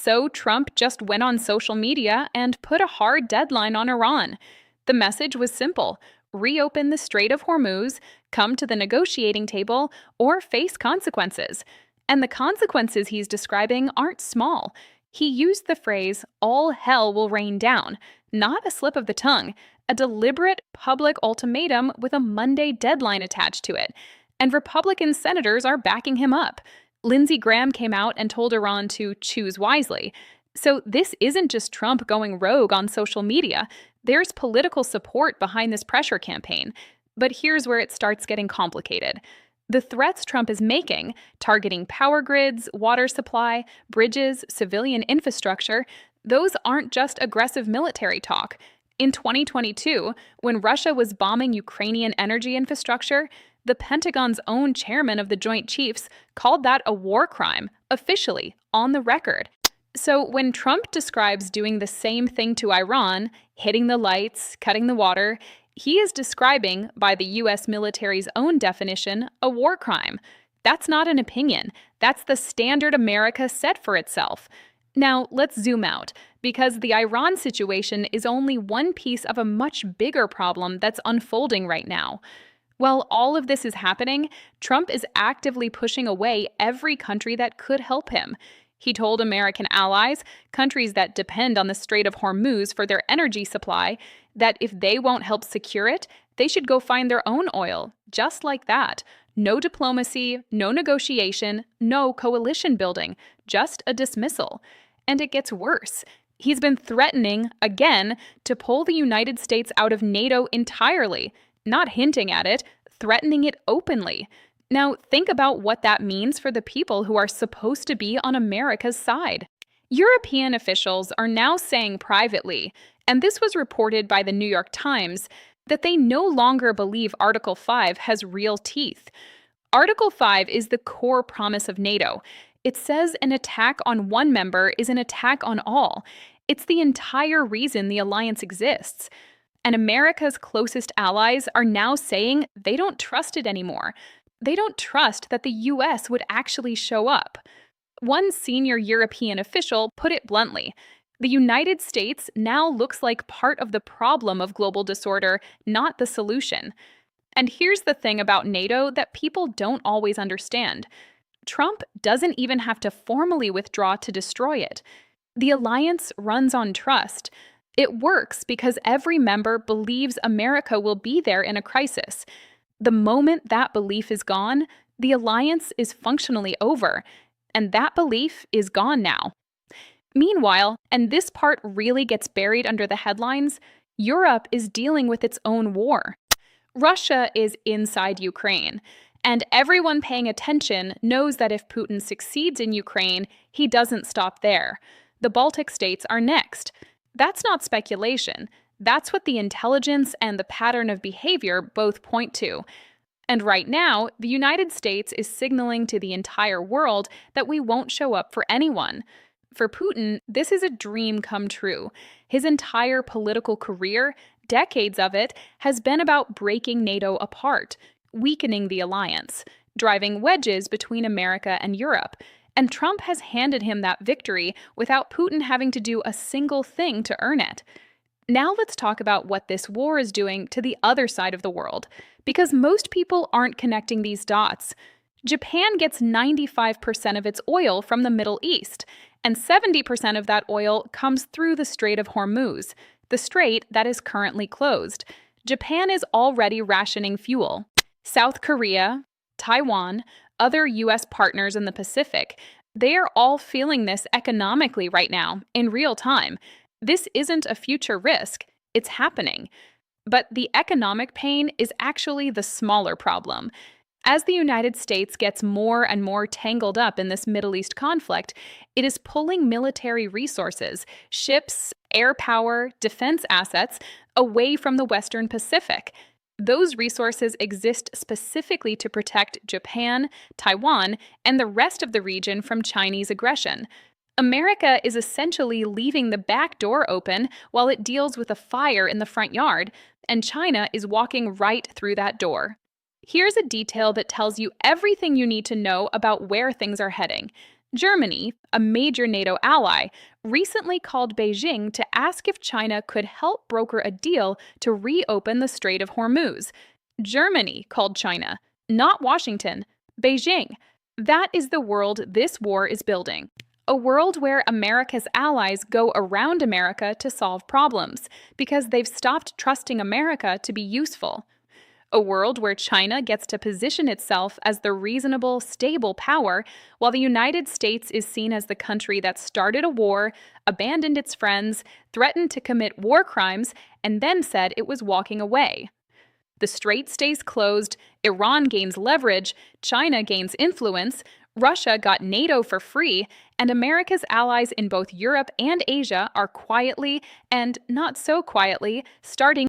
So Trump just went on social media and put a hard deadline on Iran. The message was simple: reopen the Strait of Hormuz, come to the negotiating table, or face consequences. And the consequences he's describing aren't small. He used the phrase, all hell will rain down, not a slip of the tongue, a deliberate public ultimatum with a Monday deadline attached to it. And Republican senators are backing him up. Lindsey Graham came out and told Iran to choose wisely. So this isn't just Trump going rogue on social media. There's political support behind this pressure campaign. But here's where it starts getting complicated. The threats Trump is making, targeting power grids, water supply, bridges, civilian infrastructure, those aren't just aggressive military talk. In 2022, when Russia was bombing Ukrainian energy infrastructure, the Pentagon's own chairman of the Joint Chiefs called that a war crime, officially, on the record. So when Trump describes doing the same thing to Iran, hitting the lights, cutting the water, he is describing, by the U.S. military's own definition, a war crime. That's not an opinion. That's the standard America set for itself. Now, let's zoom out, because the Iran situation is only one piece of a much bigger problem that's unfolding right now. While all of this is happening, Trump is actively pushing away every country that could help him. He told American allies, countries that depend on the Strait of Hormuz for their energy supply, that if they won't help secure it, they should go find their own oil, just like that. No diplomacy, no negotiation, no coalition building, just a dismissal. And it gets worse. He's been threatening, again, to pull the United States out of NATO entirely. Not hinting at it, threatening it openly. Now, think about what that means for the people who are supposed to be on America's side. European officials are now saying privately, and this was reported by the New York Times, that they no longer believe Article 5 has real teeth. Article 5 is the core promise of NATO. It says an attack on one member is an attack on all. It's the entire reason the alliance exists. And America's closest allies are now saying they don't trust it anymore. They don't trust that the U.S. would actually show up. One senior European official put it bluntly: the United States now looks like part of the problem of global disorder, not the solution. And here's the thing about NATO that people don't always understand. Trump doesn't even have to formally withdraw to destroy it. The alliance runs on trust. It works because every member believes America will be there in a crisis. The moment that belief is gone, the alliance is functionally over, and that belief is gone now. Meanwhile, and this part really gets buried under the headlines, Europe is dealing with its own war. Russia is inside Ukraine, and everyone paying attention knows that if Putin succeeds in Ukraine, he doesn't stop there. The Baltic states are next. That's not speculation. That's what the intelligence and the pattern of behavior both point to. And right now, the United States is signaling to the entire world that we won't show up for anyone. For Putin, this is a dream come true. His entire political career, decades of it, has been about breaking NATO apart, weakening the alliance, driving wedges between America and Europe. And Trump has handed him that victory without Putin having to do a single thing to earn it. Now let's talk about what this war is doing to the other side of the world, because most people aren't connecting these dots. Japan gets 95% of its oil from the Middle East, and 70% of that oil comes through the Strait of Hormuz, the strait that is currently closed. Japan is already rationing fuel. South Korea, Taiwan, other U.S. partners in the Pacific, they are all feeling this economically right now, in real time. This isn't a future risk, it's happening. But the economic pain is actually the smaller problem. As the United States gets more and more tangled up in this Middle East conflict, it is pulling military resources, ships, air power, defense assets, away from the Western Pacific. Those resources exist specifically to protect Japan, Taiwan, and the rest of the region from Chinese aggression. America is essentially leaving the back door open while it deals with a fire in the front yard, and China is walking right through that door. Here's a detail that tells you everything you need to know about where things are heading. Germany, a major NATO ally, recently called Beijing to ask if China could help broker a deal to reopen the Strait of Hormuz. Germany called China, not Washington, Beijing. That is the world this war is building. A world where America's allies go around America to solve problems because they've stopped trusting America to be useful. A world where China gets to position itself as the reasonable, stable power, while the United States is seen as the country that started a war, abandoned its friends, threatened to commit war crimes, and then said it was walking away. The strait stays closed, Iran gains leverage, China gains influence, Russia got NATO for free, and America's allies in both Europe and Asia are quietly, and not so quietly, starting